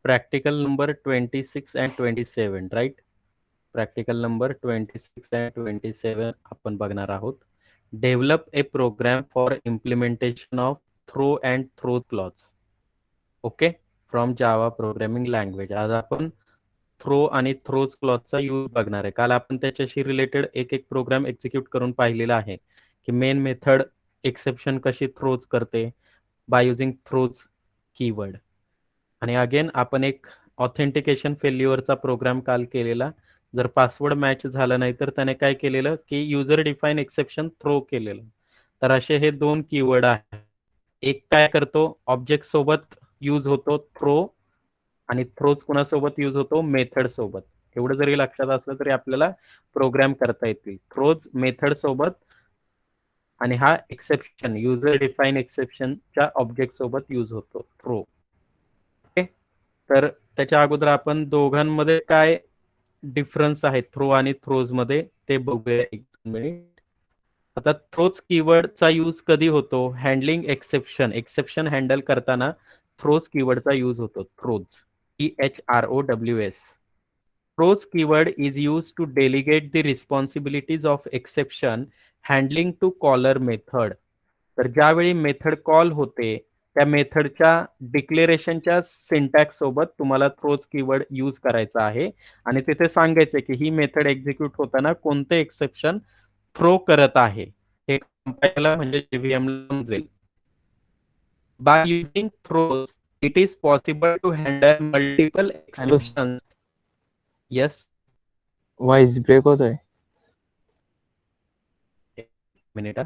Practical number 26 and 27 right. Practical number 26 and 27 आपण बघणार आहोत. Develop a program for implementation of throw and throw clause. Okay, from Java programming language. आज आपण throw आणि throws क्लॉजचा use बघणार आहे. काल आपण त्याच्याशी रिलेटेड एक एक प्रोग्राम एक्झिक्यूट करून पाहिलेला आहे की मेन मेथड एक्सेप्शन कशी थ्रोज करते बाय युझिंग थ्रोज कीवर्ड. आणि अगेन आपण एक ऑथेंटिकेशन फेल्युअरचा प्रोग्राम काल केलेला. जर पासवर्ड मॅच झाला नाही तर त्याने काय केलेलं की युजर डिफाईन एक्सेप्शन थ्रो केलेलं. तर असे हे दोन कीवर्ड आहेत. एक काय करतो, ऑब्जेक्ट सोबत यूज होतो थ्रो, आणि थ्रोज कुणासोबत यूज होतो, मेथड सोबत. एवढं जरी लक्षात असलं तरी आपल्याला प्रोग्राम करता येतील. थ्रोज मेथड सोबत आणि हा एक्सेप्शन युजर डिफाईन एक्सेप्शनच्या ऑब्जेक्ट सोबत यूज होतो थ्रो. ओके, तर त्याच्या अगोदर आपण दोघांमध्ये काय डिफरन्स आहे थ्रो आणि थ्रोज मध्ये ते बघूया एक मिनिट. आता थ्रोज कीवर्डचा यूज कधी होतो, हँडलिंग एक्सेप्शन. एक्सेप्शन हँडल करताना थ्रोज कीवर्डचा यूज होतो. Throws, THROWS. Throws keyword is used to delegate the responsibilities of exception handling to caller method. तर ज्यावेळी मेथड कॉल होते त्या मेथडच्या डिक्लेरेशनच्या सिंटॅक्स सोबत तुम्हाला थ्रोज कीवर्ड यूज करायचा आहे आणि तिथे सांगायचं की ही मेथड एक्झिक्यूट होताना कोणते एक्सेप्शन थ्रो करत आहे हे कंपायलर म्हणजे JVM ला समजेल. By using throws, it is possible to handle multiple hello, exceptions. Yes. Voice break होतोय. एक मिनिट हा.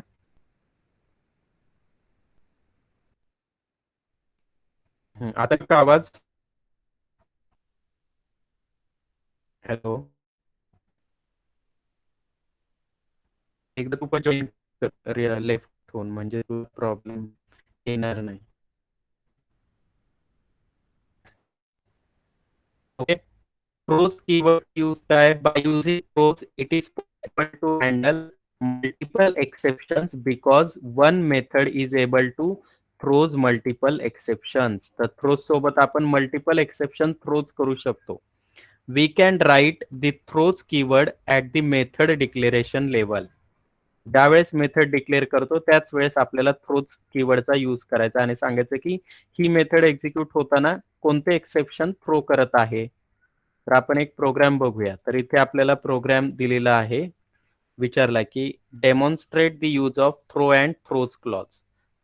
आता का आवाज? हॅलो, एकदा तू पण जॉईन कर लेफ्ट होऊन, म्हणजे तू प्रॉब्लेम येणार नाही. ओके, थ्रोज कीवर्ड यूज काय, by using throws it is possible to handle multiple exceptions because one method is able to throws multiple exceptions. तर थ्रोज सोबत आपण मल्टिपल एक्सेप्शन थ्रोज करू शकतो. We can write the throws keyword at the method declaration level. ज्यावेळेस method declare करतो त्याच वेळेस आपल्याला थ्रोज कीवर्डचा यूज करायचा आणि सांगायचं की ही मेथड एक्झिक्यूट होताना कोणते एक्सेप्शन थ्रो करत आहे. तर आपण एक प्रोग्राम बघूया. तर इथे आपल्याला प्रोग्राम दिलेला आहे, विचारला की demonstrate the use of throw and throws clause.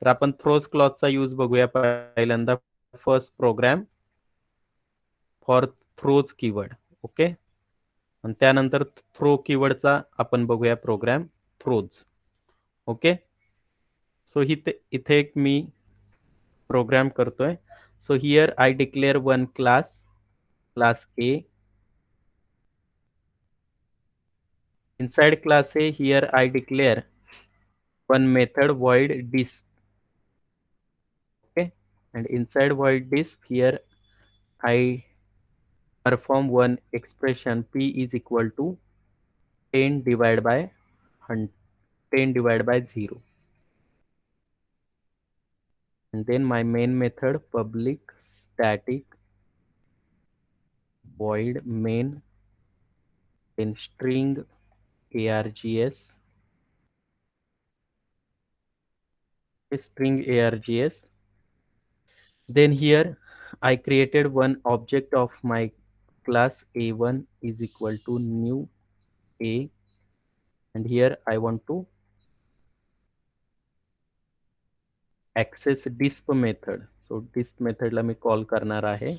तर आपण थ्रोज क्लॉजचा यूज बघूया पहिल्यांदा. First program for throws keyword. Okay, आणि त्यानंतर थ्रो कीवर्डचा आपण बघूया प्रोग्राम थ्रोज. ओके, सो इथे एक मी प्रोग्राम करतोय. So here I declare one class, class A. Inside class A here I declare one method void disk. Okay, and inside void disk here I perform one expression p is equal to 10 divided by 100, 10 divided by 0. And then my main method public static void main, then string args, string args. Then here I created one object of my class a1 is equal to new a, and here I want to access disp method. So disp method ला मी call करणार आहे.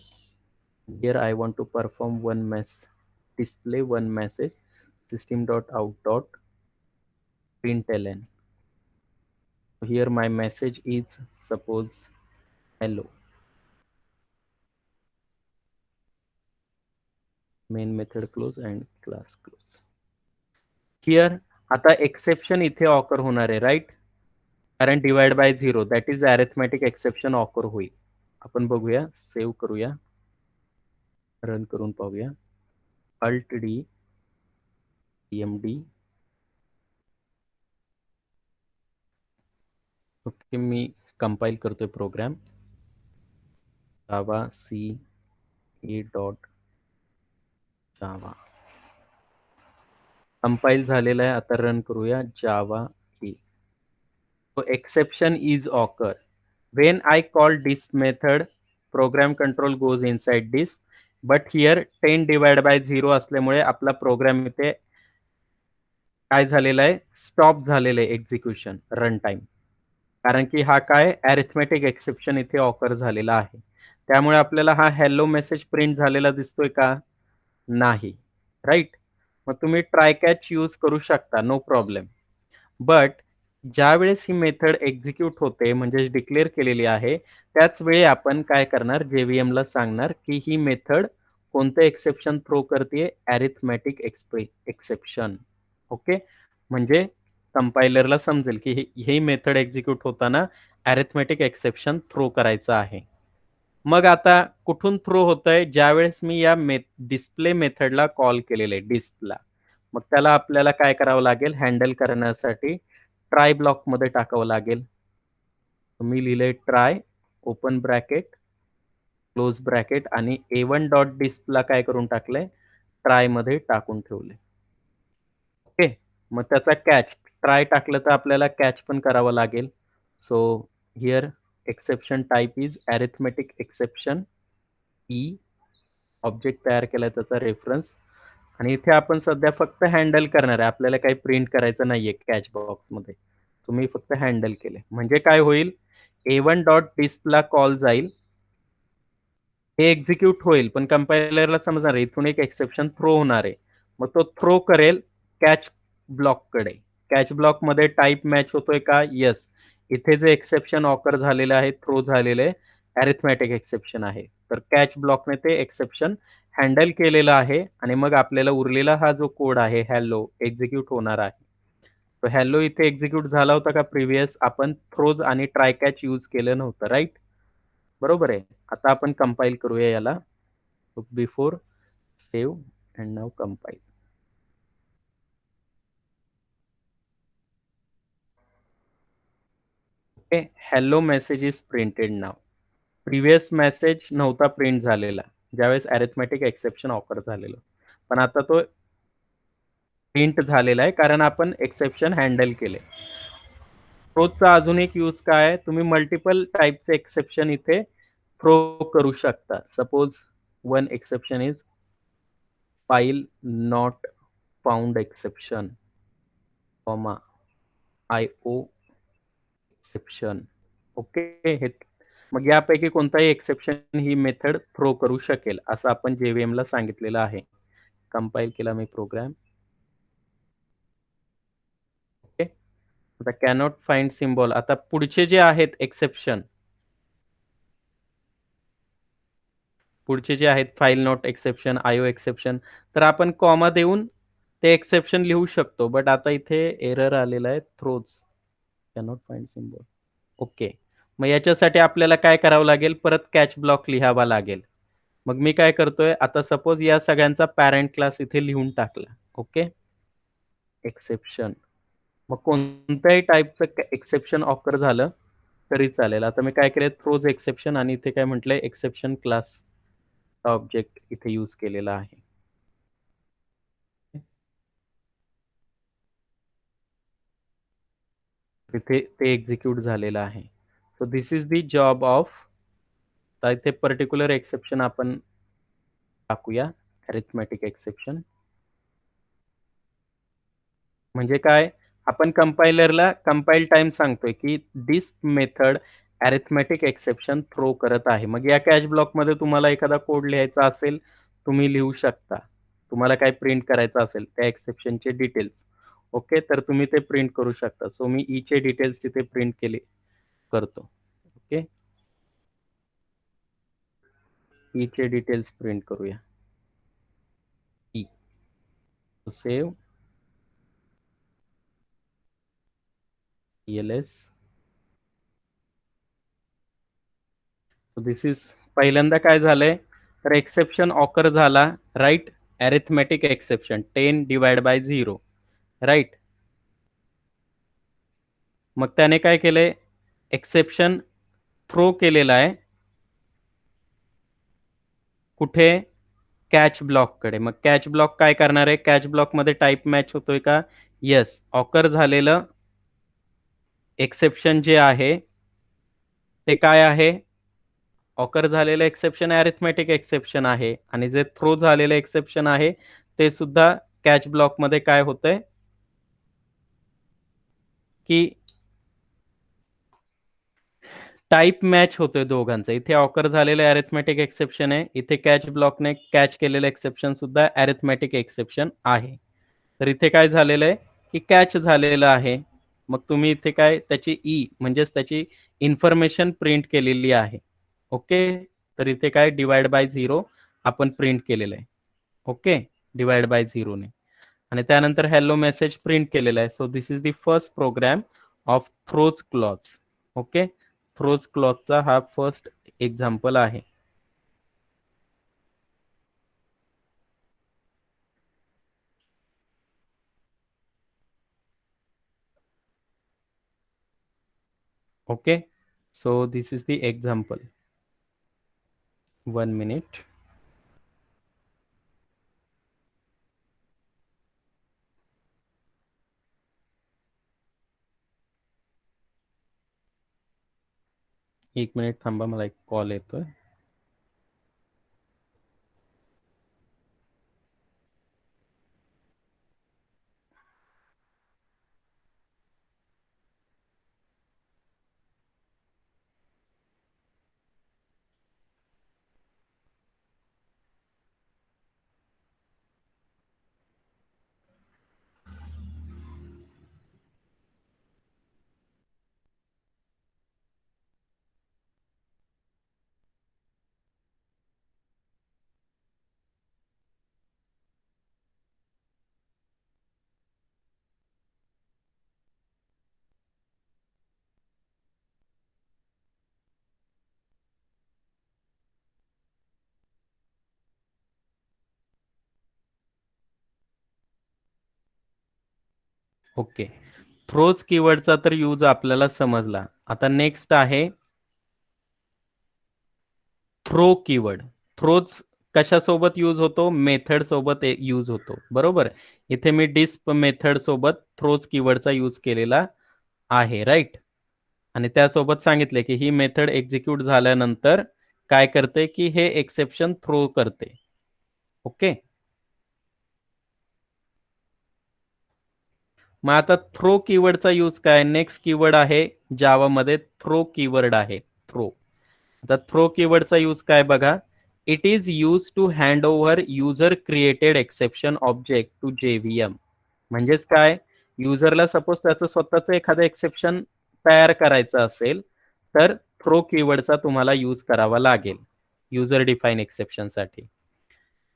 Here I want to perform one display one message system.out.println. Here my message is suppose hello. Main method close and class close. Here आता exception इथे occur होणार आहे right, कारण divide by 0 that is arithmetic exception occur होईल. आपण बघूया, save करूया, run करून पाहूया. Alt D CMD. ओके, मी कंपाईल करतोय program. Java C A dot Java compile झालेला आहे. आता रन करूया जावा ए. So exception is occur when I call disk method, program control goes inside disk, but here 10 divided by 0 असल्यामुळे आपला programme इथे काय झालेला आहे, स्टॉप झालेलं आहे एक्झिक्युशन रन टाइम. कारण की हा काय अरिथमेटिक एक्सेप्शन इथे ऑकर झालेला आहे. त्यामुळे आपल्याला हा हॅलो मेसेज प्रिंट झालेला दिसतोय का? नाही. राईट. मग तुम्ही ट्राय कॅच यूज करू शकता, नो प्रॉब्लेम. बट ज्यावेळेस ही मेथड एक्झिक्यूट होते म्हणजे डिक्लेअर केलेली आहे, त्याच वेळी आपण काय करणार, JVM ला सांगणार की ही मेथड कोणतं एक्सेप्शन थ्रो करते, अरिथमेटिक एक्सेप्शन. ओके. म्हणजे कंपायलरला समजेल की ही मेथड एक्झिक्यूट होताना अरिथमेटिक एक्सेप्शन थ्रो करायचं आहे. मग आता कुठून थ्रो होतंय, ज्यावेळेस मी या डिस्प्ले मेथडला कॉल केलेले डिस्पला, मग त्याला आपल्याला काय करावं लागेल, हँडल करण्यासाठी ट्राय ब्लॉक मध्ये टाकावं लागेल. मी लिहिले try open bracket close bracket आणि A1 डॉट डिस्पला काय करून टाकलंय, ट्राय मध्ये टाकून ठेवले. ओके. मग त्याचा कॅच ट्राय टाकलं तर आपल्याला कॅच पण करावं लागेल. So here exception type is arithmetic exception E. Object तयार केलाय त्याचा रेफरन्स आणि इथे आपण सध्या फक्त हँडल करणार आहे, आपल्याला काही प्रिंट करायचं नाहीये कॅच बॉक्स मध्ये. तुम्ही फक्त हँडल केले म्हणजे काय होईल, A1 डॉट डिस्पला कॉल जाईल, हे एक्झिक्यूट होईल, पण कंपायलरला समजणार इथून एक एक्सेप्शन थ्रो होणार आहे. मग तो थ्रो करेल कॅच ब्लॉक कडे. कॅच ब्लॉक मध्ये टाईप मॅच होतोय का? येस. इथे जे एक्सेप्शन ऑकर झालेलं आहे, थ्रो झालेलं आहे, अरिथमॅटिक एक्सेप्शन आहे. तर कॅच ब्लॉकने ते एक्सेप्शन हँडल केलेलं आहे आणि मग आपल्याला उरलेला हा जो कोड आहे हॅलो एक्झिक्यूट होणार आहे. तो हॅलो इथे एक्झिक्यूट झाला होता का प्रिव्हियस? आपण थ्रोज आणि ट्राय कॅच यूज केलं नव्हतं, राईट? बरोबर आहे. आता आपण कंपाईल करूया याला. Before save and now compile. Okay. Hello message is printed now. Previous message नव्हता प्रिंट झालेला ज्यावेळेस अरिथमॅटिक एक्सेप्शन ऑफर झालेलं, पण आता तो प्रिंट झालेला आहे कारण आपण एक्सेप्शन हँडल केले. थ्रोचा अजून एक यूज काय आहे, तुम्ही मल्टिपल टाईपचे एक्सेप्शन इथे थ्रो करू शकता. Suppose one exception is file not found exception comma IO exception. Okay. हे मग यापैकी कोणताही एक्सेप्शन ही मेथड थ्रो करू शकेल असं आपण JVM ला सांगितलेलं आहे. कंपाईल केला मी प्रोग्राम. ओके. आता कॅनॉट फाइंड सिम्बॉल. आता पुढचे जे आहेत एक्सेप्शन, पुढचे जे आहेत file not exception, IO exception, तर आपण कॉमा देऊन ते एक्सेप्शन लिहू शकतो. बट आता इथे एरर आलेला आहे, throws cannot find symbol. Okay. मग याच्यासाठी आपल्याला काय करावं लागेल, परत कॅच ब्लॉक लिहावा लागेल. मग मी काय करतोय, आता सपोज या सगळ्यांचा पॅरेंट क्लास इथे लिहून टाकला. ओके. एक्सेप्शन. मग कोणत्याही टाईपचं एक्सेप्शन ऑकर झालं तरी चालेल. आता मी काय केलंय, थ्रोज एक्सेप्शन आणि इथे काय म्हटलंय, एक्सेप्शन क्लास ऑब्जेक्ट इथे यूज केलेला आहे. तिथे ते एक्झिक्यूट झालेलं आहे. So this is the job of. तर इथे पर्टिक्युलर एक्सेप्शन आपण टाकूया, अरिथमॅटिक एक्सेप्शन. म्हणजे काय, आपण कंपायलरला कंपाईल टाइम सांगतोय की दिस मेथड अरिथमॅटिक एक्सेप्शन थ्रो करत आहे. मग या कॅच ब्लॉक मध्ये तुम्हाला एखादा कोड लिहायचा असेल, तुम्ही लिहू शकता. तुम्हाला काय प्रिंट करायचं असेल त्या एक्सेप्शनचे डिटेल्स, ओके, तर तुम्ही ते प्रिंट करू शकता. सो मी ई चे डिटेल्स तिथे प्रिंट केले करतो. ओके. ई चे डिटेल्स प्रिंट करूया. E save ELS. This is, पहिल्यांदा काय झालंय, तर एक्सेप्शन ऑकर झाला, right, arithmetic exception 10 divide by 0, right. मग त्याने काय केलंय, एक्सेप्शन थ्रो केलेला आहे. कुठे? कॅच ब्लॉककडे. मग कॅच ब्लॉक काय करणार आहे? कॅच ब्लॉकमध्ये टाइप मॅच होतोय का? येस. ऑकर झालेलं एक्सेप्शन जे आहे ते काय आहे? ऑकर झालेलं एक्सेप्शन अरिथमेटिक एक्सेप्शन आहे आणि जे थ्रो झालेलं एक्सेप्शन आहे ते सुद्धा कॅच ब्लॉकमध्ये काय होतंय की टाइप मॅच होतोय दोघांचा. इथे ऑकर झालेलं अरिथमेटिक एक्सेप्शन आहे. इथे कॅच ब्लॉकने कॅच केलेलं एक्सेप्शन सुद्धा अरिथमेटिक एक्सेप्शन आहे. तर इथे काय झालेलं आहे की कॅच झालेलं आहे. मग तुम्ही इथे काय त्याची म्हणजेच त्याची इन्फॉर्मेशन प्रिंट केलेली आहे. ओके. तर इथे काय डिवाइड बाय 0 आपण प्रिंट केलेलं आहे. ओके. डिवाइड बाय 0 ने आणि त्यानंतर हॅलो मेसेज प्रिंट केलेला आहे. So this is the first program of throws clause. Okay. Throws क्लॉजचा हा फर्स्ट एक्झाम्पल आहे. Okay. So this is the example. 1 minute. एक मिनिट थांबा, मला एक कॉल येतोय. ओके. थ्रोज कीवर्डचा तर यूज आपल्याला समजला. आता नेक्स्ट आहे थ्रो कीवर्ड. थ्रोज कशासोबत यूज होतो? मेथड सोबत यूज होतो. बरोबर. इथे मी डिस्प मेथड सोबत थ्रोज कीवर्डचा यूज केलेला आहे. राईट. आणि त्यासोबत सांगितले की ही मेथड एक्झिक्यूट झाल्यानंतर काय करते की हे एक्सेप्शन थ्रो करते. ओके. मग आता थ्रो कीवर्डचा यूज काय? नेक्स्ट कीवर्ड आहे जावामध्ये थ्रो कीवर्ड आहे. थ्रो. आता थ्रो कीवर्डचा यूज काय बघा. It is use to hand over user created exception object to JVM. म्हणजेच काय? युजरला सपोज त्याचं स्वतःचं एखादं एक्सेप्शन तयार करायचं असेल तर थ्रो कीवर्डचा तुम्हाला यूज करावा लागेल युजर डिफाईन एक्सेप्शन साठी.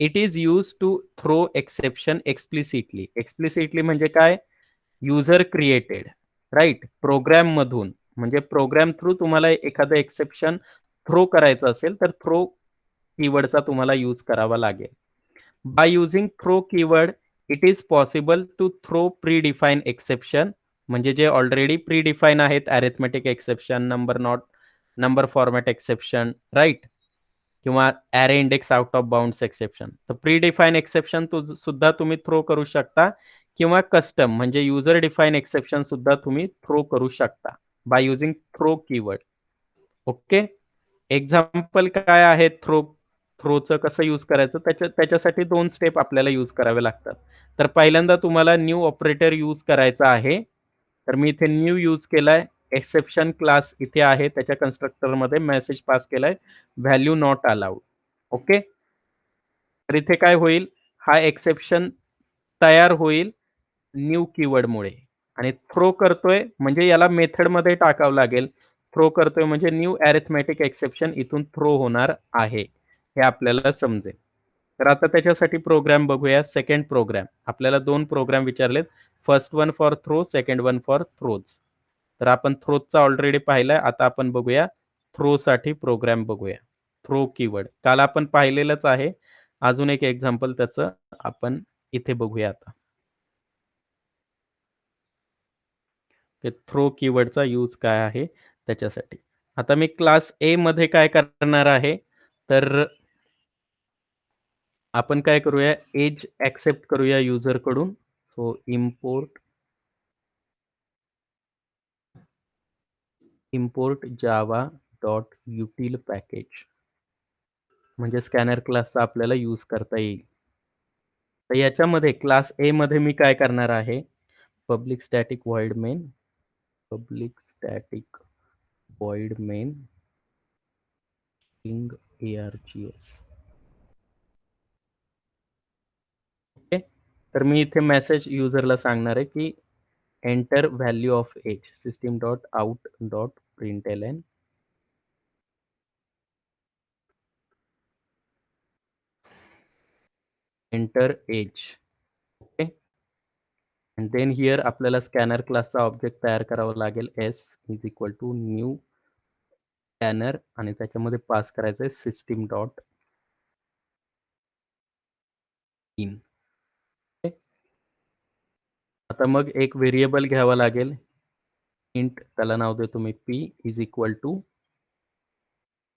It is use to throw exception explicitly. Explicitly म्हणजे काय? User created. राईट. प्रोग्राम मधून म्हणजे प्रोग्राम थ्रू तुम्हाला एखादं एक्सेप्शन थ्रो करायचं असेल तर थ्रो कीवर्डचा तुम्हाला यूज करावा लागेल. By using throw keyword it is possible to throw pre define exception. म्हणजे जे ऑलरेडी प्री डिफाईन आहेत arithmetic exception, number format exception, right, किंवा array index out of bounds exception. तर प्री डिफाईन एक्सेप्शन सुद्धा तुम्ही throw करू शकता किंवा कस्टम म्हणजे युजर डिफाईन एक्सेप्शन सुद्धा तुम्ही थ्रो करू शकता by using throw keyword. Okay. Example काय आहे थ्रोचं कसं यूज करायचं त्याच्यासाठी 2 स्टेप आपल्याला यूज करावे लागतात. तर पहिल्यांदा तुम्हाला न्यू ऑपरेटर यूज करायचा आहे. तर मी इथे न्यू यूज केलाय. एक्सेप्शन क्लास इथे आहे. त्याच्या कन्स्ट्रक्टरमध्ये मेसेज पास केलाय व्हॅल्यू नॉट अलाउड. ओके. तर इथे काय होईल? हा एक्सेप्शन तयार होईल न्यू कीवर्डमुळे आणि थ्रो करतोय म्हणजे याला मेथडमध्ये टाकावं लागेल. थ्रो करतोय म्हणजे न्यू अरिथमेटिक एक्सेप्शन इथून थ्रो होणार आहे. हे आपल्याला समजेल. तर आता त्याच्यासाठी प्रोग्राम बघूया. Second program. आपल्याला 2 प्रोग्राम विचारलेत. First one for throw, second one for throws. तर आपण थ्रोजचा ऑलरेडी पाहिलाय. आता आपण बघूया थ्रोसाठी प्रोग्राम बघूया. Throw keyword. काल आपण पाहिलेलंच आहे. अजून एक एक्झाम्पल त्याचं आपण इथे बघूया आता. ते थ्रो कीवर्डचा यूज काय आहे त्याच्यासाठी. आता मी क्लास ए मध्ये काय करणार आहे तर आपण काय करूया, एज ॲक्सेप्ट करूया युजर कडून. So import Java dot util package म्हणजे स्कॅनर क्लासचा आपल्याला यूज करता येईल. तर याच्यामध्ये क्लास ए मध्ये मी काय करणार आहे, public static void main string args. Okay. तर मी इथे मेसेज युजरला सांगणार आहे की enter value of age system dot out dot println enter age. Okay. And then here आपल्याला स्कॅनर क्लासचा ऑब्जेक्ट तयार करावा लागेल. S is equal to new scanner आणि त्याच्यामध्ये पास करायचं आहे सिस्टम डॉट इन. ओके. आता मग एक व्हेरिएबल घ्यावा लागेल. इंट त्याला नाव देतो मी p is equal to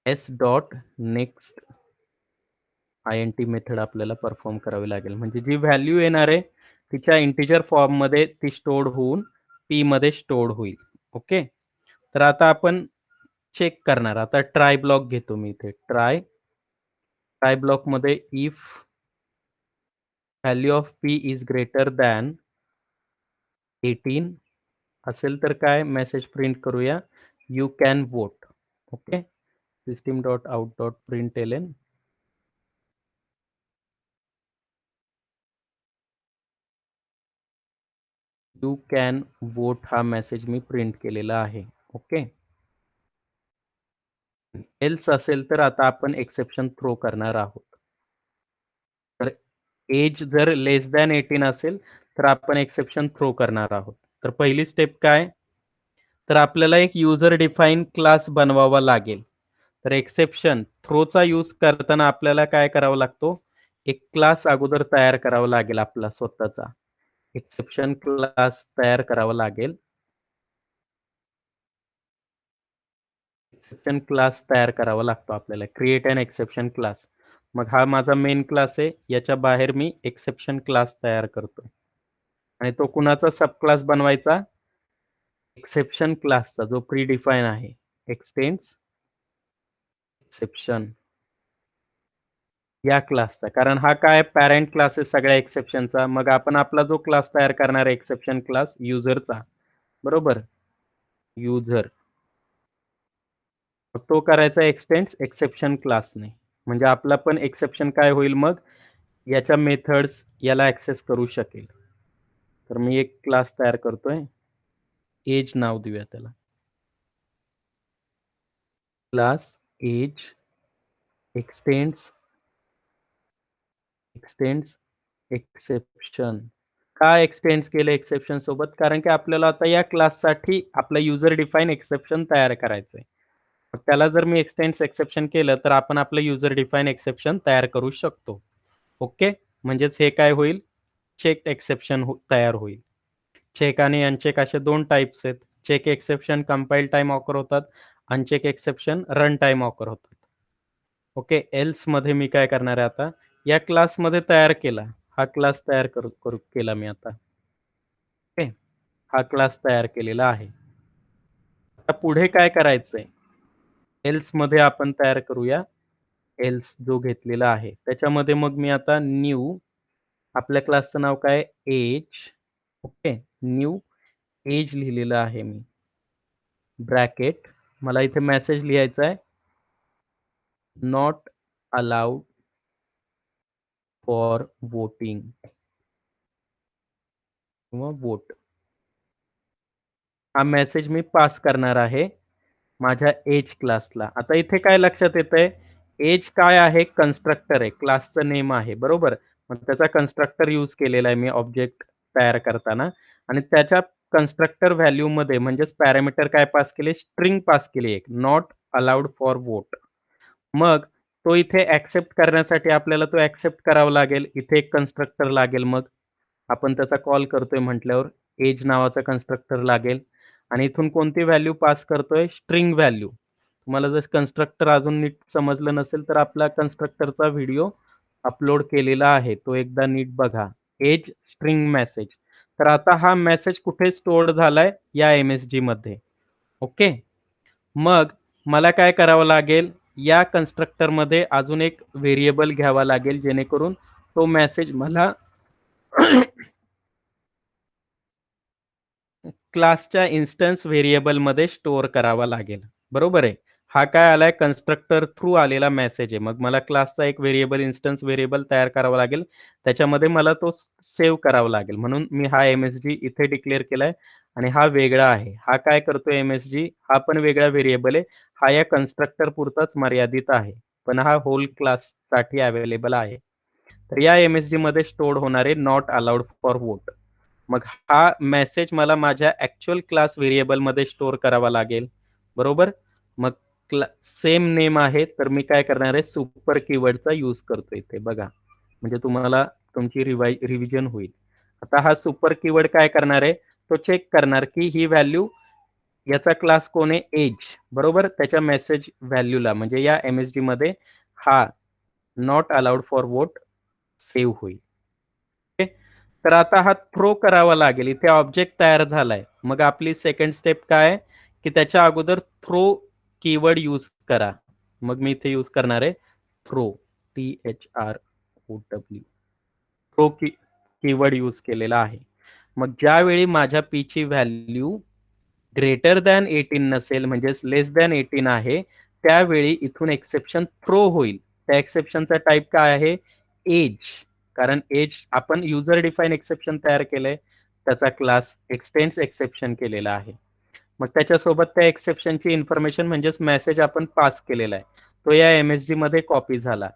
s dot next INT method आपल्याला परफॉर्म करावी लागेल. म्हणजे जी व्हॅल्यू येणार आहे तिच्या इंटिजर फॉर्ममध्ये ती स्टोअर्ड होऊन पी मध्ये स्टोअर्ड होईल. ओके. तर आता आपण चेक करणार. आता ट्राय ब्लॉक घेतो मी इथे. ट्राय ब्लॉकमध्ये if value of p is greater than 18 असेल तर काय मेसेज प्रिंट करूया, you can vote. Okay. System dot out dot println you can vote हा मेसेज मी प्रिंट केलेला आहे. ओके. एल्स असेल तर आता आपण एक्सेप्शन थ्रो करणार आहोत. तर एज जर लेस दॅन 18 असेल तर आपण एक्सेप्शन थ्रो करणार आहोत. तर पहिली स्टेप काय, तर आपल्याला एक युजर डिफाईन क्लास बनवावा लागेल. तर एक्सेप्शन थ्रोचा यूज करताना आपल्याला काय करावा लागतो, एक क्लास अगोदर तयार करावा लागेल आपला स्वतःचा. एक्सेप्शन क्लास तयार करावा लागेल. एक्सेप्शन क्लास तयार करावा लागतो आपल्याला. Create an exception class. मग हा माझा मेन क्लास आहे. याच्या बाहेर मी एक्सेप्शन क्लास तयार करतोय. आणि तो कुणाचा सब क्लास बनवायचा? एक्सेप्शन क्लासचा जो प्री डिफाईन आहे. एक्सटेंड्स एक्सेप्शन या क्लासचा. कारण हा काय पॅरेंट क्लास आहे सगळ्या एक्सेप्शनचा. मग आपण आपला जो क्लास तयार करणार आहे एक्सेप्शन क्लास युजरचा, बरोबर? युजर. तो करायचा एक्सटेंड्स एक्सेप्शन क्लासने. म्हणजे आपला पण एक्सेप्शन काय होईल मग, याच्या मेथड्स याला ॲक्सेस करू शकेल. तर मी एक क्लास तयार करतोय. एज नाव देऊया त्याला. Class age extends exception. का एक्सटेंड्स केलं एक्सेप्शन सोबत? कारण की आपल्याला आता या क्लाससाठी आपला युजर डिफाईन एक्सेप्शन तयार करायचं आहे. मग त्याला जर मी एक्सटेंड्स एक्सेप्शन केलं तर आपण आपलं युजर डिफाईन एक्सेप्शन तयार करू शकतो. ओके. म्हणजेच हे काय होईल, चेक एक्सेप्शन तयार होईल. चेक आणि अनचेक असे 2 टाइप्स आहेत. Check exception compile time occur होतात. Uncheck exception run time occur होतात. ओके. एल्समध्ये मी काय करणार आहे आता, या क्लासमध्ये तयार केला. हा क्लास तयार केला मी आता. ओके. हा क्लास तयार केलेला आहे. आता पुढे काय करायचंय? एल्समध्ये आपण तयार करूया. एल्स जो घेतलेला आहे. त्याच्यामध्ये मग मी आता न्यू आपल्या क्लासचं नाव काय एज. ओके. न्यू एज लिहिलेलं आहे मी. ब्रॅकेट मला इथे मेसेज लिहायचा आहे. नॉट अलाउड फॉर वोटिंग किंवा वोट. हा मेसेज मी पास करणार आहे माझ्या एज क्लासला. आता इथे काय लक्षात येतंय, एज काय आहे? कन्स्ट्रक्टर आहे. क्लासचं नेम आहे, बरोबर? मग त्याचा कन्स्ट्रक्टर यूज केलेला आहे मी ऑब्जेक्ट तयार करताना आणि त्याच्या कन्स्ट्रक्टर व्हॅल्यूमध्ये म्हणजेच पॅरामीटर काय पास केले? स्ट्रिंग पास केली एक, नॉट अलाउड फॉर वोट. मग तो इथे ॲक्सेप्ट करण्यासाठी आपल्याला तो ॲक्सेप्ट करावा लागेल. इथे एक कन्स्ट्रक्टर लागेल मग. आपण त्याचा कॉल करतोय म्हटल्यावर एज नावाचा कन्स्ट्रक्टर लागेल आणि इथून कोणती व्हॅल्यू पास करतोय? String value. तुम्हाला जर कन्स्ट्रक्टर अजून नीट समजलं नसेल तर आपला कन्स्ट्रक्टरचा व्हिडिओ अपलोड केलेला आहे तो एकदा नीट बघा. Age string message. तर आता हा मेसेज कुठे स्टोअर्ड झालाय? या एम-एस-जी मध्ये. ओके. मग मला काय करावं लागेल? या कन्स्ट्रक्टरमध्ये अजून एक व्हेरिएबल घ्यावा लागेल जेणेकरून तो मेसेज मला क्लासच्या इन्स्टन्स व्हेरिएबलमध्ये स्टोअर करावा लागेल. बरोबर आहे. हा काय आलाय कन्स्ट्रक्टर थ्रू आलेला मेसेज आहे. मग मला क्लासचा एक व्हेरिएबल इन्स्टन्स व्हेरिएबल तयार करावा लागेल. त्याच्यामध्ये मला तो सेव्ह करावा लागेल. म्हणून मी हा एम-एस-जी इथे डिक्लेअर केलाय आणि हा वेगळा आहे. हा काय करतोय एम-एस-जी? हा पण वेगळा व्हेरिएबल आहे. हा या कन्स्ट्रक्टर पुरताच मर्यादित आहे. पण हा होल क्लाससाठी अवेलेबल आहे. तर या एम-एस-जीमध्ये स्टोअर्ड होणारे नॉट अलाउड फॉर वोट. मग हा मेसेज मला माझ्या ॲक्चुअल क्लास व्हेरिएबलमध्ये स्टोअर करावा लागेल. बरोबर? मग सेम नेम आहे, तर मी काय करणार आहे सुपर कीवर्डचा यूज करतो इथे बघा. म्हणजे तुम्हाला तुमची रिव्हिजन होईल. आता हा सुपर कीवर्ड काय करणार आहे, तो चेक करणार की ही व्हॅल्यू याचा क्लास कोण आहे? एज. बरोबर? त्याच्या मेसेज व्हॅल्यूला म्हणजे या एम-एस-जीमध्ये हा not allowed for vote save होईल. ओके. तर आता हा थ्रो करावा लागेल. इथे ऑब्जेक्ट तयार झालाय. मग आपली सेकंड स्टेप काय आहे, की त्याच्या अगोदर थ्रो कीवर्ड यूज करा. मग मी इथे यूज करणार आहे throw. THROW. Throw keyword use केलेला आहे. मग ज्यावेळी माझ्या पीची व्हॅल्यू ग्रेटर दॅन 18 नसेल म्हणजेच लेस दॅन 18 आहे, त्यावेळी इथून एक्सेप्शन थ्रो होईल. त्या एक्सेप्शनचा टाइप काय आहे? एज. कारण एज आपण युजर डिफाइन एक्सेप्शन तयार केलंय. त्याचा क्लास एक्सटेंड्स एक्सेप्शन केलेला आहे. मग त्याच्यासोबत त्या एक्सेप्शनची इन्फॉर्मेशन म्हणजेच मेसेज आपण पास केलेला आहे. तो या एम-एस-जी मध्ये कॉपी झाला.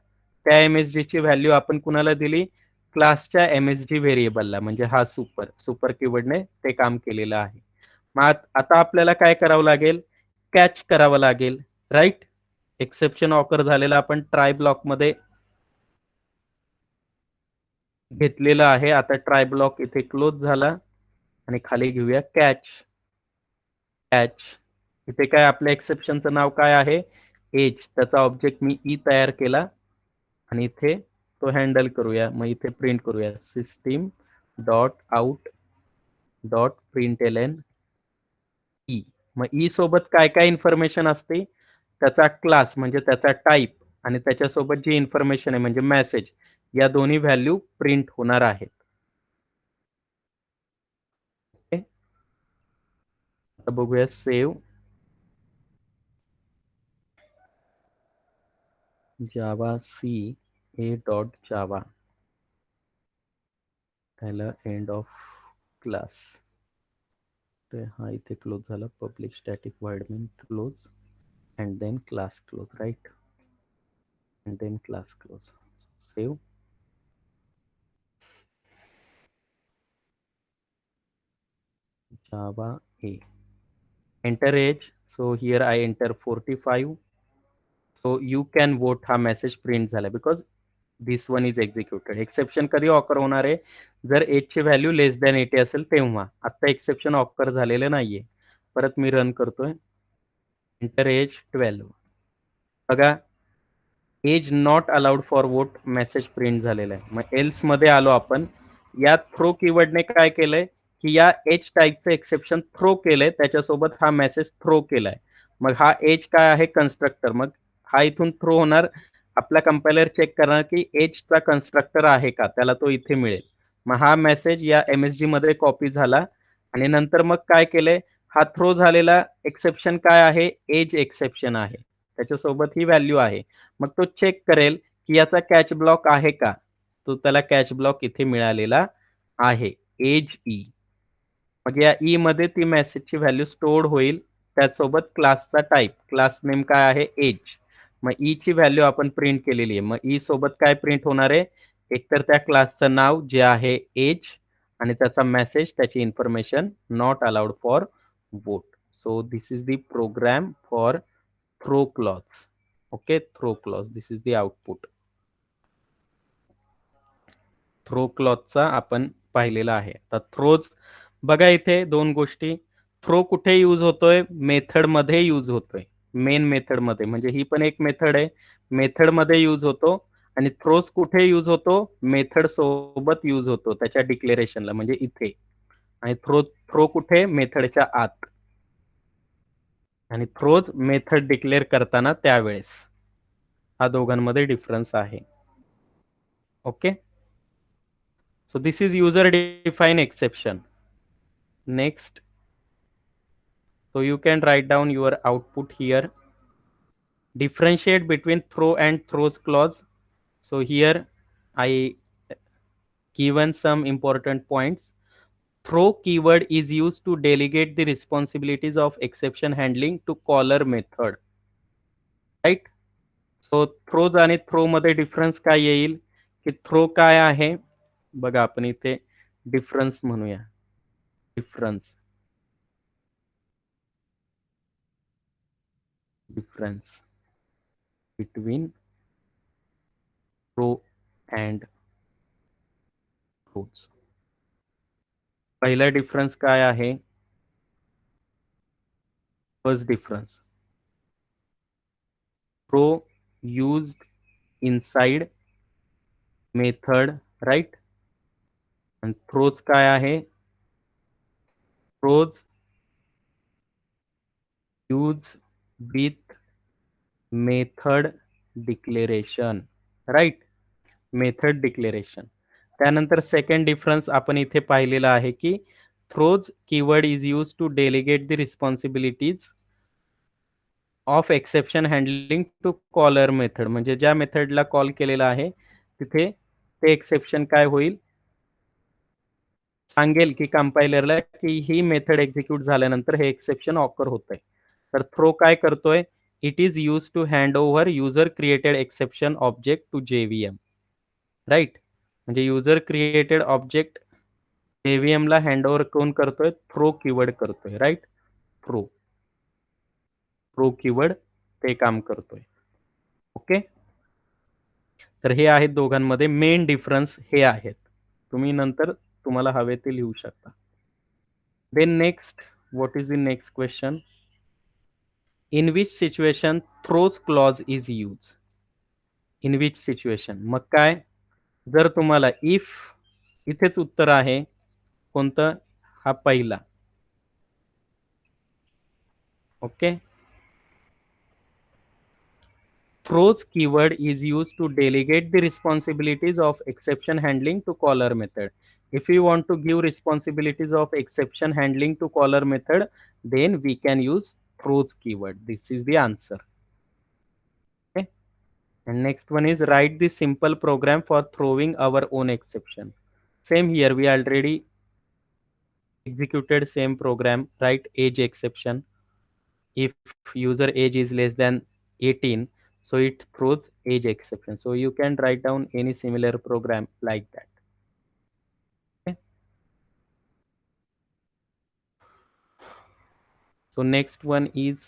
त्या एम-एस-जीची व्हॅल्यू आपण कुणाला दिली? क्लासच्या एम-एस-जी व्हेरिएबलला म्हणजे हा सुपर कीवर्डने ते काम केलेलं आहे. मग आता आपल्याला काय करावं लागेल? कॅच करावं लागेल, राइट? एक्सेप्शन ऑकर झालेला आपण ट्राय ब्लॉकमध्ये घेतलेलं आहे. आता ट्राय ब्लॉक इथे क्लोज झाला आणि खाली घेऊया कॅच. कॅच. इथे काय आपल्या एक्सेप्शनचं नाव काय आहे? एज. त्याचा ऑब्जेक्ट मी ई तयार केला आणि इथे तो हँडल करूया. मग इथे प्रिंट करूया system dot out dot println e. मग ई सोबत काय काय इन्फॉर्मेशन असते? त्याचा क्लास म्हणजे त्याचा टाइप आणि त्याच्यासोबत जी इन्फॉर्मेशन आहे म्हणजे मेसेज, या दोन्ही व्हॅल्यू प्रिंट होणार आहेत. ओके. आता बघूया save Java C A dot Java. त्याला एंड ऑफ क्लास. तर हा इथे क्लोज झाला. Public static void main close and then class close, right? And then class close. Save. Java A. Enter age. So here I enter 45. So you can vote. हा message print झाला because this one is executed. Exception कधी occur होणार आहे? जर एजची value लेस than 80 असेल तेव्हा. आता एक्सेप्शन ऑकर झालेलं नाहीये. परत मी रन करतोय. Enter age 12. बघा age not allowed for vote message print झालेला आहे. मग एल्स मध्ये आलो आपण. या थ्रो कीवर्डने काय केलंय की या एज टाईपचं एक्सेप्शन थ्रो केलंय, त्याच्यासोबत हा मेसेज थ्रो केलाय. मग हा एज काय आहे? कन्स्ट्रक्टर. मग हा इथून थ्रो होणार. आपला कंपायलर चेक करणार की एजचा कन्स्ट्रक्टर आहे का, त्याला तो इथे मिळेल. मग हा मेसेज या एम-एस-जी मध्ये कॉपी झाला आणि नंतर मग काय केलंय? हा थ्रो झालेला एक्सेप्शन काय आहे? एज एक्सेप्शन आहे. त्याच्यासोबत ही व्हॅल्यू आहे. मग तो चेक करेल की याचा कॅच ब्लॉक आहे का? तो त्याला कॅच ब्लॉक इथे मिळालेला आहे. Age e. मग या ई मध्ये ती मेसेजची व्हॅल्यू स्टोअर्ड होईल. त्याचसोबत क्लासचा टाइप. क्लास नेम काय आहे? एज. मग ई ची व्हॅल्यू आपण प्रिंट केलेली आहे. मग ई सोबत काय प्रिंट होणार आहे? एकतर त्या क्लासचं नाव जे आहे एज आणि त्याचा मेसेज, त्याची information not allowed for vote. So this is the program for throw clause. Okay, throw clause. This is the output. Throw क्लॉजचा आपण पाहिलेला आहे. आता थ्रोज बघा इथे दोन गोष्टी. थ्रो कुठे यूज होतोय? मेथड मध्ये यूज होतोय. मेन मेथड मध्ये. म्हणजे ही पण एक मेथड आहे. मेथड मध्ये यूज होतो आणि थ्रोज कुठे यूज होतो, मेथड सोबत यूज होतो त्याच्या डिक्लेरेशनला, म्हणजे इथे. आणि थ्रो कुठे, मेथडच्या आत. आणि थ्रोज मेथड डिक्लेअर करताना त्यावेळेस. हा दोघांमध्ये डिफरन्स आहे. Okay, so this is user define exception. Next, so you can write down your output here. Differentiate between throw and throws clause. So here I given some important points. Throw keyword is used to delegate the responsibilities of exception handling to caller method, right? So throws आणि throw मध्ये difference काय येईल, की throw काय आहे बघा, आपण इथे डिफरन्स म्हणूया. Difference difference between throw and throws. पहिला डिफरन्स काय आहे, first difference, throw used inside method, right? आणि थ्रोज काय आहे, throws use with method declaration, right? Method declaration. त्यानंतर सेकंड डिफरन्स आपण इथे पाहिलेला आहे की throws keyword is use to delegate the responsibilities of exception handling to caller method. म्हणजे ज्या मेथडला कॉल केलेला आहे तिथे ते एक्सेप्शन काय होईल, सांगेल की कंपायलरला की ही मेथड एक्झिक्यूट झाल्यानंतर हे एक्सेप्शन ऑकर होतंय. तर थ्रो काय करतोय, it is use to hand over user created exception object to JVM, right? म्हणजे युजर क्रिएटेड ऑब्जेक्ट जेव्हीएम ला हँड ओव्हर कोण करतोय, थ्रो कीवर्ड करतोय, राईट? थ्रो थ्रो कीवर्ड ते काम करतोय. ओके, तर हे आहेत दोघांमध्ये मेन डिफरन्स हे आहेत. तुम्ही नंतर तुम्हाला हवे ते लिहू शकता. Then next, what is the next question, in which situation throws clause is use. In which situation, मग काय, जर तुम्हाला इफ, इथेच उत्तर आहे कोणतं, हा पहिला. Okay, throws keyword is used to delegate the responsibilities of exception handling to caller method. If we want to give responsibilities of exception handling to caller method, then we can use throws keyword. This is the answer. Okay, and next one is write the simple program for throwing our own exception. Same here, we already executed same program, right? Age exception. If user age is less than 18, so it throws age exception. So you can write down any similar program like that. Okay, so next one is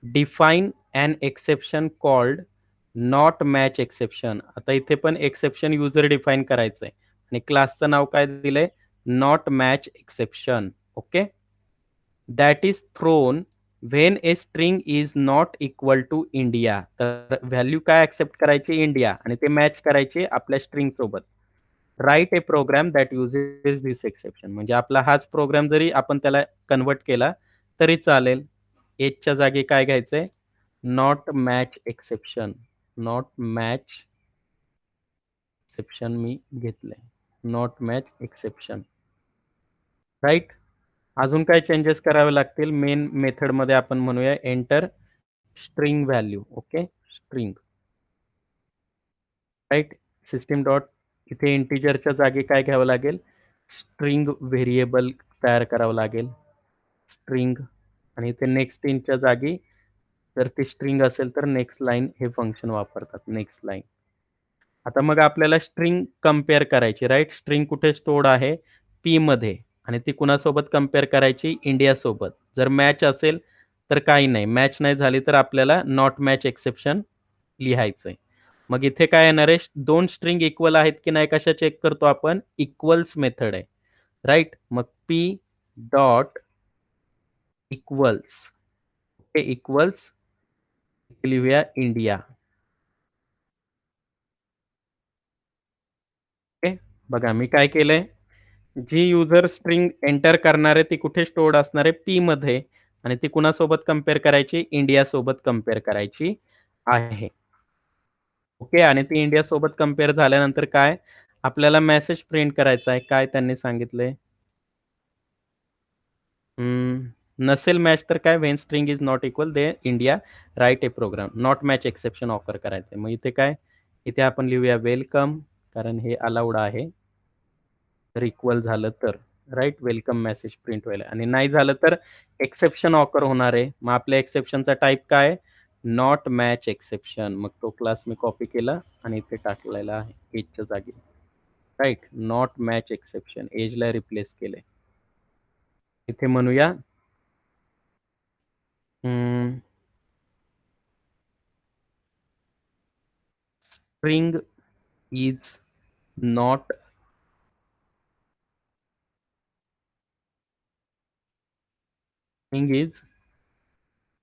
define an exception called not match exception. आता इथे पण exception user define करायचंय आणि क्लासचं नाव काय दिलंय, not match exception. Okay, that is thrown when a string is not equal to India. तर value काय accept करायची, इंडिया, आणि ते मॅच करायचे आपल्या स्ट्रिंग सोबत. Write a program that uses this exception. म्हणजे आपला हाच प्रोग्राम जरी आपण त्याला कन्वर्ट केला तरी चालेल. एजच्या जागी काय घ्यायचंय, not match exception. Not match exception मी घेतलंय, नॉट मॅच एक्सेप्शन, राईट? अजून काय चेंजेस करावे लागतील, मेन मेथडमध्ये आपण म्हणूया enter string value. Okay, string, right? System dot, इथे इंटिजरच्या जागी काय घ्यावं लागेल, स्ट्रिंग व्हेरिएबल तयार करावं लागेल, स्ट्रिंग. आणि इथे नेक्स्ट इनच्या जागी जर ती स्ट्रिंग असेल तर नेक्स्ट लाईन हे फंक्शन वापरतात, नेक्स्ट लाईन. आता मग आपल्याला स्ट्रिंग कंपेअर करायची, राईट? स्ट्रिंग कुठे स्टोर्ड आहे, पी मध्ये, आणि ती कुणासोबत कंपेअर करायची, इंडिया सोबत. जर मॅच असेल तर काही नाही, मॅच नाही झाली तर आपल्याला नॉट मॅच एक्सेप्शन लिहायचंय. मग इथे काय येणार आहे, दोन स्ट्रिंग इक्वल आहेत की नाही कशा चेक करतो आपण, इक्वल्स मेथड आहे, राईट? मग पी डॉट इक्वल्स, हे इक्वल्स लिहूया इंडिया. बघा मी काय केलंय, जी युजर स्ट्रिंग एंटर करणार आहे ती कुठे स्टोअर्ड असणार आहे? पी मध्ये आणि ती कुणासोबत कंपेअर करायची? इंडिया सोबत कंपेअर करायची आहे. ओके आणि ती इंडिया सोबत कंपेअर झाल्यानंतर काय? आपल्याला मेसेज प्रिंट करायचा आहे. काय त्यांनी सांगितलंय? नसेल मॅच तर काय? When string is not equal the India write a program. Not match exception offer करायचंय. मग इथे काय? इथे आपण लिहूया वेलकम कारण हे अलाउड आहे. जर इक्वल झालं तर, राइट? वेलकम मेसेज प्रिंट होईल आणि नाही झालं तर एक्सेप्शन ऑकर होणार आहे. मग आपल्या एक्सेप्शनचा टाइप काय आहे? Not match exception. मग तो क्लास मी कॉपी केला आणि इथे टाकलेला आहे एजच्या जागी. राइट? Not match exception. एजला रिप्लेस केलंय. इथे म्हणूया string is not string is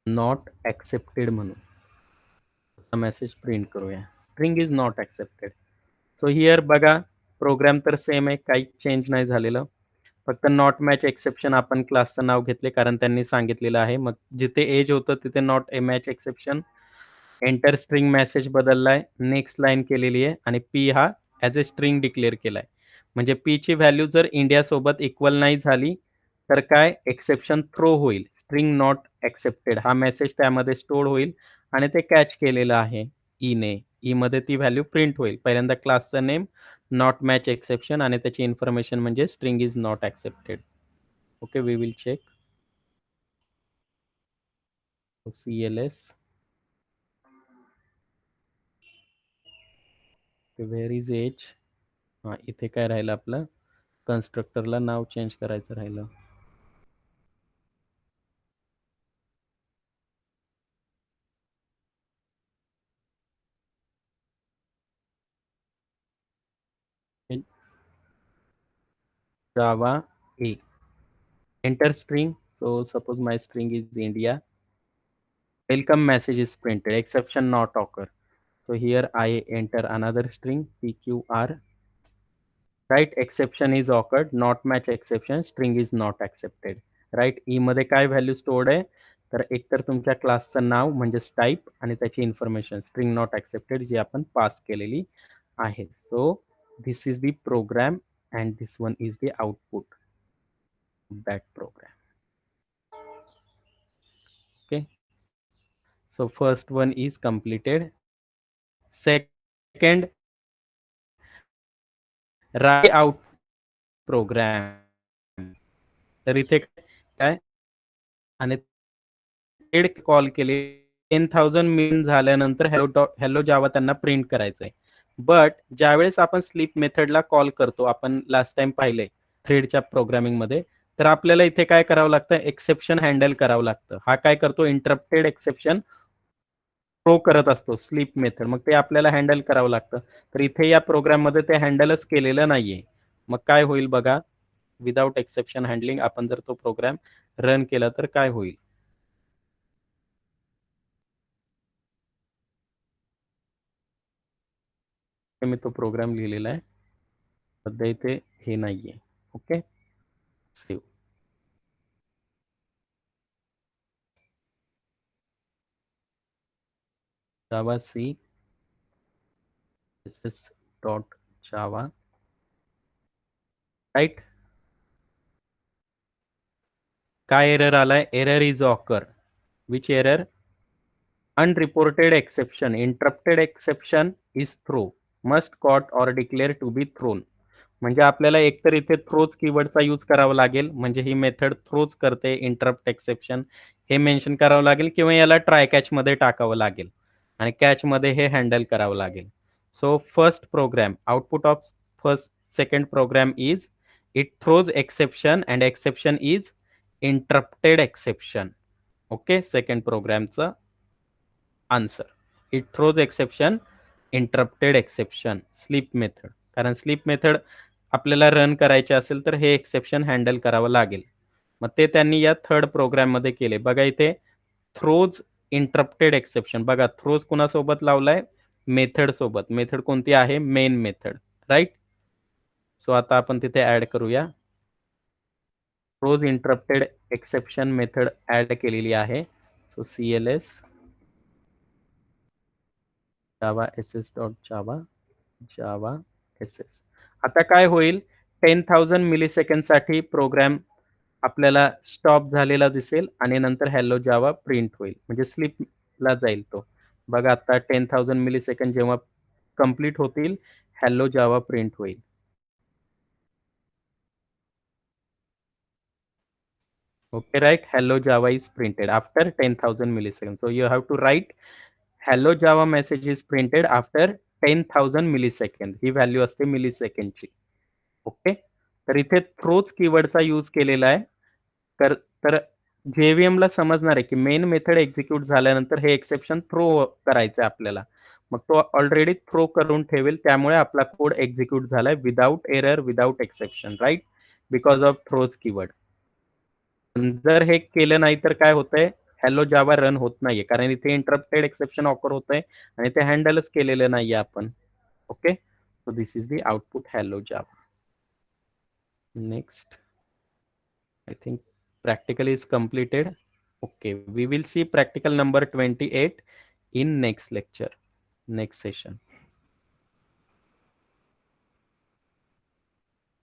not accepted म्हणून. मेसेज प्रिंट करूया. String is not accepted. So here बघा प्रोग्राम तर सेम आहे, काहीच चेंज नाही झालेलं. फक्त नॉट मॅच एक्सेप्शन आपण क्लासचं नाव घेतले कारण त्यांनी सांगितलेलं आहे. मग जिथे एज होतं तिथे not a match exception. Enter string message बदललाय. नेक्स्ट लाईन केलेली आहे आणि पी हा ॲज अ स्ट्रिंग डिक्लेअर केलाय. म्हणजे पीची व्हॅल्यू जर इंडियासोबत इक्वल नाही झाली, तर काय एक्सेप्शन थ्रो होईल. स्ट्रिंग नॉट एक्सेप्टेड हा मेसेज त्यामध्ये स्टोअर होईल आणि ते कॅच केलेलं आहे ईने. ईमध्ये ती व्हॅल्यू प्रिंट होईल. पहिल्यांदा क्लासचं नेम, नॉट मॅच एक्सेप्शन आणि त्याची इन्फॉर्मेशन म्हणजे string is not accepted. Okay, we will check. CLS. Where is age? हां, इथे काय राहिलं आपलं? कन्स्ट्रक्टरला नाव चेंज करायचं राहिलं. Java A. Enter string. So suppose my string is India. Welcome message is printed. Exception not occur. So here I enter another string PQR. Right? Exception is occurred. Not match exception. String is not accepted. Right? ईमध्ये काय value stored आहे? तर एकतर तुमच्या क्लासचं नाव म्हणजेच type आणि त्याची information string not accepted जी आपण पास केलेली आहे. So this is the program and this one is the output that program. Okay, so first one is completed. Second, write out program. तर इथे काय आणि कॉल केले 10,000 मिळून झाल्यानंतर हॅलो जावा त्यांना प्रिंट करायचंय. बट ज्यावेळेस आपण स्लीप मेथडला कॉल करतो, आपण लास्ट टाइम पाहिले थ्रेडच्या प्रोग्रामिंगमध्ये, तर आपल्याला इथे काय करावं लागतं? एक्सेप्शन हँडल करावं लागतं. हा काय करतो? इंटरप्टेड एक्सेप्शन थ्रो करत असतो स्लीप मेथड. मग ते आपल्याला हँडल करावं लागतं. तर इथे या प्रोग्राममध्ये ते हँडलच केलेलं नाहीये. मग काय होईल बघा? विदाउट एक्सेप्शन हँडलिंग आपण जर तो प्रोग्राम रन केला तर काय होईल? मी तो प्रोग्राम लिहिलेला आहे. सध्या इथे हे नाहीये. Okay, save. Java C dot Java. Right? काय एरर आलाय? Error is occur. Which error? Unreported exception. Interrupted exception is throw. Must caught or declare to be thrown. म्हणजे आपल्याला एकतर इथे थ्रोच कीवर्डचा यूज करावा लागेल, म्हणजे ही मेथड थ्रोच करते इंटरप्ट एक्सेप्शन हे मेन्शन करावं लागेल किंवा याला ट्राय कॅचमध्ये टाकावं लागेल आणि कॅचमध्ये हे हँडल करावं लागेल. So first program, output of first second program is it throws exception and exception is interrupted exception. Okay, second प्रोग्रामचं answer. It throws exception, interrupted exception, sleep method. कारण स्लीप मेथड आपल्याला run करायचे असेल तर हे exception handle करावं लागेल. मग ते त्यांनी या थर्ड प्रोग्राममध्ये केले. बघा इथे थ्रोज इंटरप्टेड एक्सेप्शन. बघा थ्रोज कुणासोबत लावलाय? मेथड सोबत. मेथड कोणती आहे? Main method. राईट? सो आता आपण तिथे ऍड करूया. Throws interrupted exception method add केलेली आहे. So CLS Java ss dot Java ss. आता काय होईल, 10,000 मिलीसेकंड साठी प्रोग्राम आपल्याला स्टॉप झालेला दिसेल आणि नंतर हॅलो जावा प्रिंट होईल, म्हणजे स्लीपला जाईल तो. बघा आता 10,000 मिलीसेकंड जेव्हा कंप्लीट होतील, हॅलो जावा प्रिंट होईल. Okay, right? Hello Java is printed after 10,000 milliseconds. So you have to write hello Java message is printed after 10,000 milliseconds. He value असते मिलीसेकंडची. ओके, तर इथे थ्रोच कीवर्डचा यूज केलेला आहे. तर JVM ला समजणार आहे की मेन मेथड एक्झिक्यूट झाल्यानंतर हे एक्सेप्शन थ्रो करायचं आपल्याला. मग तो ऑलरेडी थ्रो करून ठेवेल, त्यामुळे आपला कोड एक्झिक्यूट झालाय without error, without exception, right, because of throws keyword. जर हे केलं नाही तर काय होतंय, हॅलो जावा रन होत नाहीये, कारण इथे इंटरप्टेड एक्सेप्शन ऑकर होतंय आणि ते हँडलच केलेलं नाहीये आपण. Okay, so this is the output hello Java. Next, I think practical is completed. Okay, we will see practical number 28 in next lecture, next session.